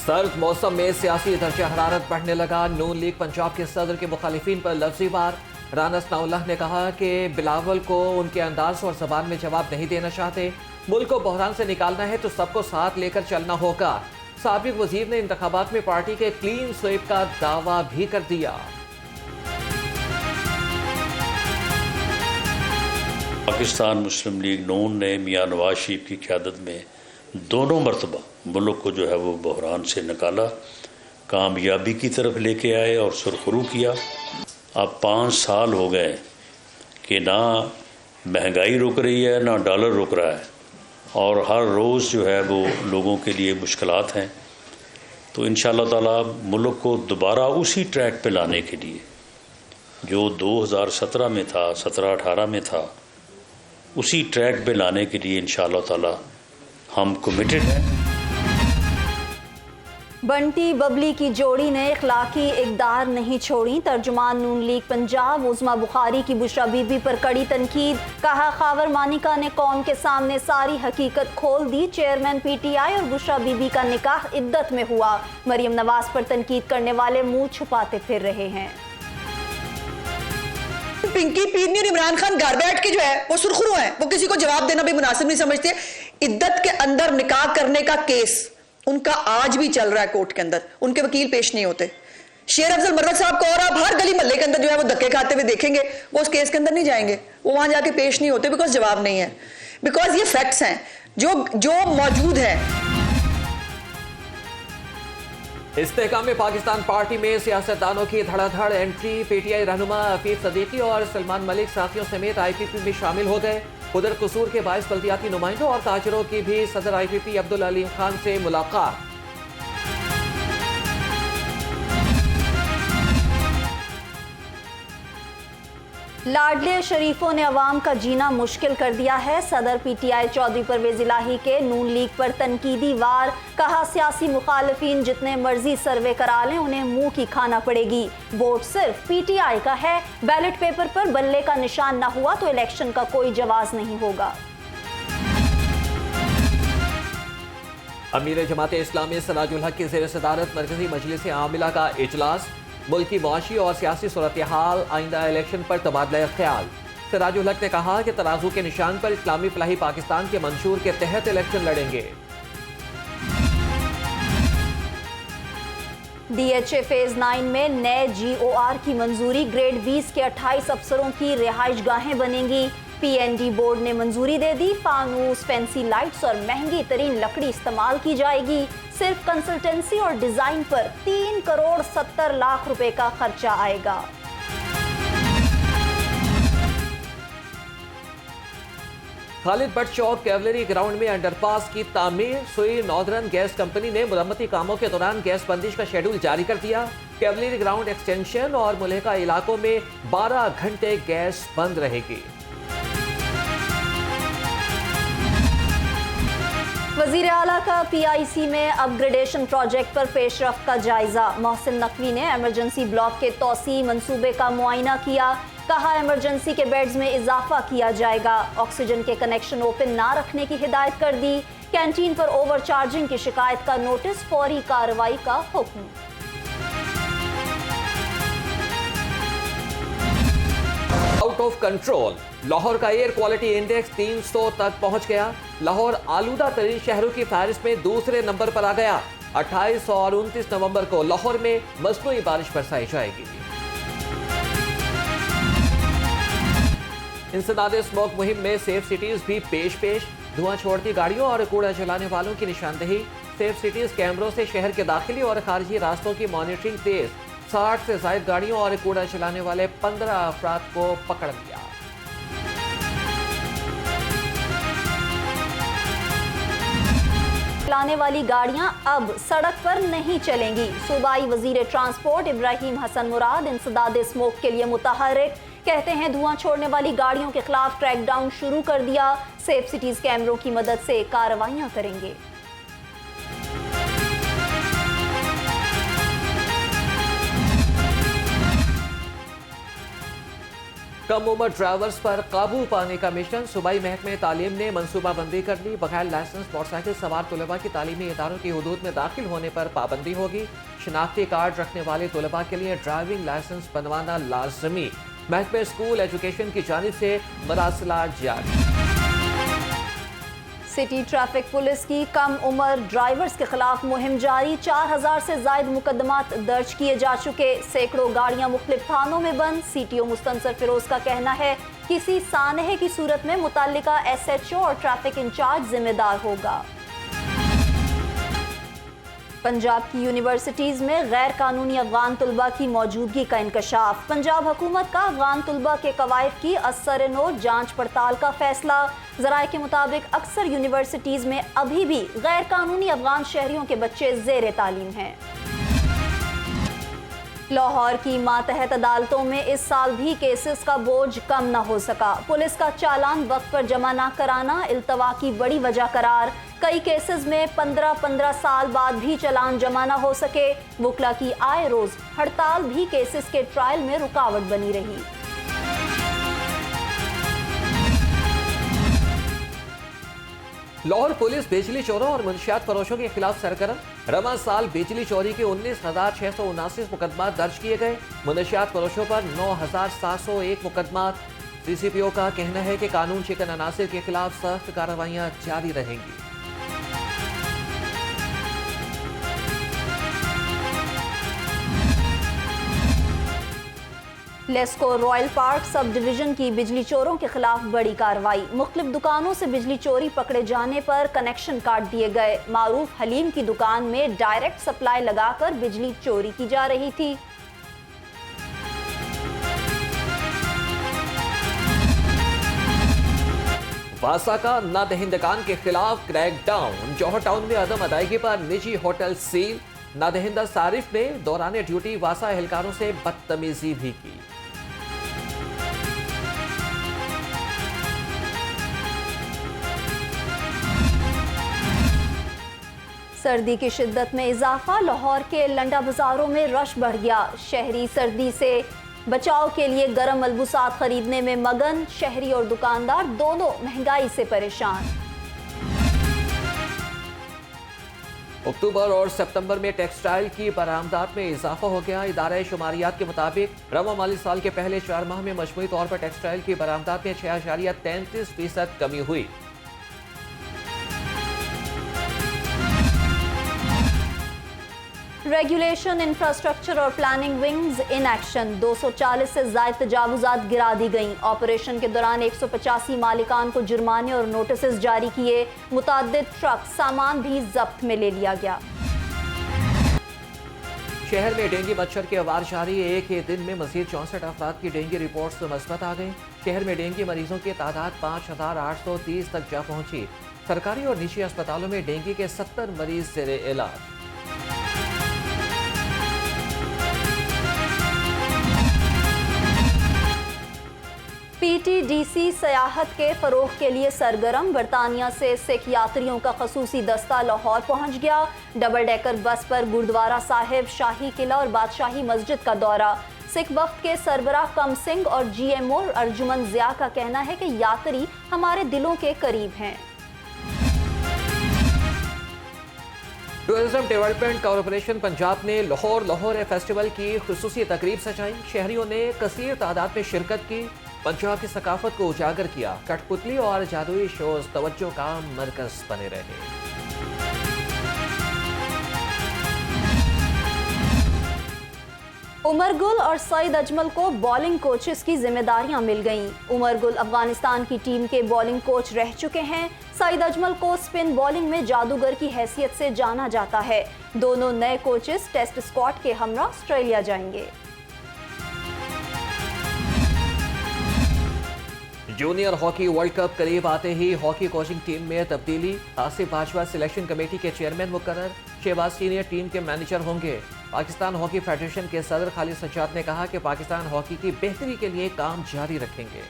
सर्द मौसम में सियासी दर्जा हरारत बढ़ने लगा। नून लीग पंजाब के सदर के मुखालिफिन पर लफ्जी वार। राना सनाउल्लाह ने कहा कि बिलावल को उनके अंदाज और जबान में जवाब नहीं देना चाहते। मुल्क को बहरान से निकालना है तो सबको साथ लेकर चलना होगा। साबिक वजीर ने इंतखाबात में पार्टी के क्लीन स्वीप का दावा भी कर दिया। पाकिस्तान मुस्लिम लीग नून ने मियां नवाज शरीफ की क़यादत में दोनों मरतबा मुल्क को जो है वो बहरान से निकाला, कामयाबी की तरफ लेके आए और सुरखरू किया। अब 5 साल हो गए कि ना महंगाई रुक रही है ना डॉलर रुक रहा है और हर रोज़ जो है वो लोगों के लिए मुश्किलात हैं। तो इंशाअल्लाह ताला मुल्क को दोबारा उसी ट्रैक पे लाने के लिए जो 2017 में था, 17-18 में था, उसी ट्रैक पे लाने के लिए इंशाअल्लाह ताला हम कमिटेड हैं। बंटी बबली की जोड़ी ने इखलाकी इक़दार नहीं छोड़ी। तर्जुमान नून लीग पंजाब उज़मा बुखारी की बुशरा बीबी पर कड़ी तनकीद। कहा खावर मानिका ने कौम के सामने सारी हकीकत खोल दी। चेयरमैन PTI और बुशरा बीबी का निकाह इद्दत में हुआ। मरियम नवाज पर तनकीद करने वाले मुंह छुपाते फिर रहे हैं। पिंकी पीरनी और इमरान खान घर बैठ के जो है वो सुरखरू हैं, वो किसी को जवाब देना भी मुनासिब नहीं समझते। इद्दत के अंदर निकाह करने का केस उनका आज भी चल रहा है कोर्ट के अंदर, उनके वकील पेश नहीं होते। शेर अफजल मर्रत साहब को और आप हर गली मोहल्ले के अंदर जो है वो धक्के खाते हुए देखेंगे, वो उस केस के अंदर नहीं जाएंगे, वो वहां जाके पेश नहीं होते बिकॉज जवाब नहीं है, बिकॉज ये फैक्ट्स हैं जो मौजूद है। इस्तेहकाम पाकिस्तान पार्टी में सियासतदानों की धड़ाधड़ एंट्री। PTI रहनुमा हफीज सदीकी और सलमान मलिक साथियों समेत IPP में शामिल हो गए। उधर कसूर के बायस बल्दियाती नुमाइंदों और ताजरों की भी सदर IPP अब्दुल अलीम खान से मुलाकात। लाडले शरीफों ने अवाम का जीना मुश्किल कर दिया है। सदर PTI चौधरी परवेज इलाही के नून लीग पर तनकीदी वार। कहा सियासी मुखालिफिन जितने मर्जी सर्वे करा लें उन्हें मुंह की खाना पड़ेगी। वोट सिर्फ PTI का है। बैलेट पेपर पर बल्ले का निशान न हुआ तो इलेक्शन का कोई जवाज नहीं होगा। अमीर जमात इस्लामी सराजुल हक की ज़ेर सदारत मरकजी मजलिस आमिला का इजलास। मुल्क की मुआशी और सियासी सूरत हाल, आइंदा इलेक्शन पर तबादला ख्याल। सराजुल हक ने कहा कि तराजू के निशान पर इस्लामी फलाही पाकिस्तान के मंशूर के तहत इलेक्शन लड़ेंगे। DHA फेज 9 में नए GOR की मंजूरी। ग्रेड 20 के 28 अफसरों की रिहाइश गाहें बनेंगी। PND बोर्ड ने मंजूरी दे दी। फानूस, फैंसी लाइट्स और महंगी तरीन लकड़ी इस्तेमाल की जाएगी। सिर्फ कंसल्टेंसी और डिजाइन पर 3 करोड़ 70 लाख रुपए का खर्चा आएगा। खालिद भट्ट चौक कैवलरी ग्राउंड में अंडरपास की तामीर। सुई नॉर्दर्न गैस कंपनी ने मुरम्मती कामों के दौरान गैस बंदिश का शेड्यूल जारी कर दिया। कैवलरी ग्राउंड एक्सटेंशन और मुलहका इलाकों में 12 घंटे गैस बंद रहेगी। वजीर आला का PIC में अपग्रेडेशन प्रोजेक्ट पर पेशरफ्त का जायजा। मोहसिन नकवी ने एमरजेंसी ब्लॉक के तोसी मंसूबे का मुआयना किया। कहा इमरजेंसी के बेड्स में इजाफा किया जाएगा। ऑक्सीजन के कनेक्शन ओपन ना रखने की हिदायत कर दी। कैंटीन पर ओवर चार्जिंग की शिकायत का नोटिस, फौरी कार्रवाई का हुक्म। Out of control. लाहौर का एयर क्वालिटी इंडेक्स 300 तक पहुंच गया। लाहौर आलूदा तरीन शहरों की फहरिस्त में दूसरे नंबर पर आ गया। 28 और 29 नवंबर को लाहौर में मसनूई बारिश बरसाई जाएगी। इंसदाद स्मोक मुहिम में सेफ सिटीज भी पेश। धुआं छोड़ती गाड़ियों और कूड़ा जलाने वालों की निशानदेही। सेफ सिटीज कैमरों से शहर के दाखिली और खारजी रास्तों की मॉनिटरिंग तेज। 60 से ज्यादा गाड़ियों और कूड़ा चलाने वाले 15 अफराद को पकड़ लिया। लाने वाली गाड़ियां अब सड़क पर नहीं चलेंगी। सूबाई वजीर ट्रांसपोर्ट इब्राहिम हसन मुराद इंसदाद स्मोक के लिए मुतहर्रिक। कहते हैं धुआं छोड़ने वाली गाड़ियों के खिलाफ क्रैकडाउन शुरू कर दिया। सेफ सिटीज कैमरों की मदद से कार्रवाइयां करेंगे। कम उम्र ड्राइवर्स पर काबू पाने का मिशन। सूबाई महकमे तालीम ने मनसूबाबंदी कर ली। बगैर लाइसेंस मोटरसाइकिल सवार तलबा की तालीमी इदारों की हदूद में दाखिल होने पर पाबंदी होगी। शनाख्ती कार्ड रखने वाले तलबा के लिए ड्राइविंग लाइसेंस बनवाना लाजमी। महकमे स्कूल एजुकेशन की जानिब से मरासलात जारी। सिटी ट्रैफिक पुलिस की कम उम्र ड्राइवर्स के खिलाफ मुहिम जारी। 4000 से ज्यादा मुकदमात दर्ज किए जा चुके। सैकड़ों गाड़ियां मुख्तलिफ थानों में बंद। CTO मुस्तनसर फिरोज का कहना है किसी सानहे की सूरत में मुतल्लिका SHO और ट्रैफिक इंचार्ज जिम्मेदार होगा। पंजाब की यूनिवर्सिटीज में गैर कानूनी अफगान तलबा की मौजूदगी का इंकशाफ। पंजाब हुकूमत का अफगान तलबा के कवायद की असर-ए-नो जांच पड़ताल का फैसला। ज़राए के मुताबिक अक्सर यूनिवर्सिटीज में अभी भी गैर कानूनी अफगान शहरियों के बच्चे ज़ेर तालीम हैं। लाहौर की मातहत अदालतों में इस साल भी केसेस का बोझ कम न हो सका। पुलिस का चालान वक्त पर जमा न कराना इल्तवा की बड़ी वजह करार। कई केसेस में 15-15 साल बाद भी चालान जमा न हो सके। वकला की आए रोज हड़ताल भी केसेस के ट्रायल में रुकावट बनी रही। लाहौर पुलिस बिजली चोरों और मुंशियात फरोशों के खिलाफ सरगर्म। रवा साल बिजली चोरी के 19,679 मुकदमा दर्ज किए गए। मुंशियात फरोशों पर 9,701 मुकदमा। CCPO का कहना है कि कानून शिकन अनासिर के खिलाफ सख्त कार्रवाइयां जारी रहेंगी। LESCO royal park sub division की बिजली चोरों के खिलाफ बड़ी कार्रवाई। मुख्तलिफ दुकानों से बिजली चोरी पकड़े जाने पर कनेक्शन काट दिए गए। मारूफ हलीम की दुकान में डायरेक्ट सप्लाई लगाकर बिजली चोरी की जा रही थी। वासा का नादहिंदगान के खिलाफ क्रैकडाउन। जौहर टाउन में अदम अदायगी पर निजी होटल सील। नादहिंदा सारिफ ने दौरान ड्यूटी वासा एहलकारों से बदतमीजी भी की। सर्दी की शिद्दत में इजाफा। लाहौर के लंडा बाजारों में रश बढ़ गया। शहरी सर्दी से बचाव के लिए गर्म मलबूसात खरीदने में मगन। शहरी और दुकानदार दोनों महंगाई से परेशान। अक्टूबर और सितंबर में टेक्सटाइल की बरामदात में इजाफा हो गया। इदारा शुमारियात के मुताबिक रवा माली साल के पहले 4 माह में मजमूई तौर पर टेक्सटाइल की बरामदात में 6.33% कमी हुई। रेगुलेशन, इंफ्रास्ट्रक्चर और प्लानिंग विंग्स इन एक्शन। 240 से ज्यादा तजावुजात गिरा दी गईं। ऑपरेशन के दौरान 185 मालिकान को जुर्माने और नोटिस जारी किए। मुताद्दिद ट्रक सामान भी जब्त में ले लिया गया। शहर में डेंगू मच्छर के अवार जारी। एक ही दिन में मजीद 64 अफराद की डेंगू रिपोर्ट्स मस्बत आ गई। शहर में डेंगू मरीजों की तादाद 5,830 तक जा पहुंची। सरकारी और निजी अस्पतालों में डेंगू के 70 मरीज जेर इलाज। PTDC सयाहत के फरोग के लिए सरगर्म। बरतानिया से सिख यात्रियों का खसूसी दस्ता लाहौर पहुंच गया। डबल डेकर बस पर गुरुद्वारा साहिब, शाही किला और बादशाही मस्जिद का दौरा। सिख वफ्द के सरबराह कम सिंह और GMO अर्जुमन जिया का कहना है कि यात्री हमारे दिलों के करीब हैं। टूरिज्म डेवलपमेंट कॉरपोरेशन पंजाब ने लाहौर फेस्टिवल की खुसूसी तकरीब सजाई। शहरियों ने कसीर तादाद में शिरकत की। पंजाब की सकाफत को उजागर किया। कठपुतली और जादुई शोज तवज्जो का मरकज बने रहे। उमर गुल और सईद अजमल को बॉलिंग कोचेस की जिम्मेदारियां मिल गईं। उमर गुल अफगानिस्तान की टीम के बॉलिंग कोच रह चुके हैं। सईद अजमल को स्पिन बॉलिंग में जादूगर की हैसियत से जाना जाता है। दोनों नए कोचेस टेस्ट स्क्वाड के हमरा ऑस्ट्रेलिया जाएंगे। जूनियर हॉकी वर्ल्ड कप करीब आते ही हॉकी कोचिंग टीम में तब्दीली। आसिफ बाजवा सिलेक्शन कमेटी के चेयरमैन मुकर्रर। शहबाज सीनियर टीम के मैनेजर होंगे। पाकिस्तान हॉकी फेडरेशन के सदर खालिद सज्जाद ने कहा कि पाकिस्तान हॉकी की बेहतरी के लिए काम जारी रखेंगे।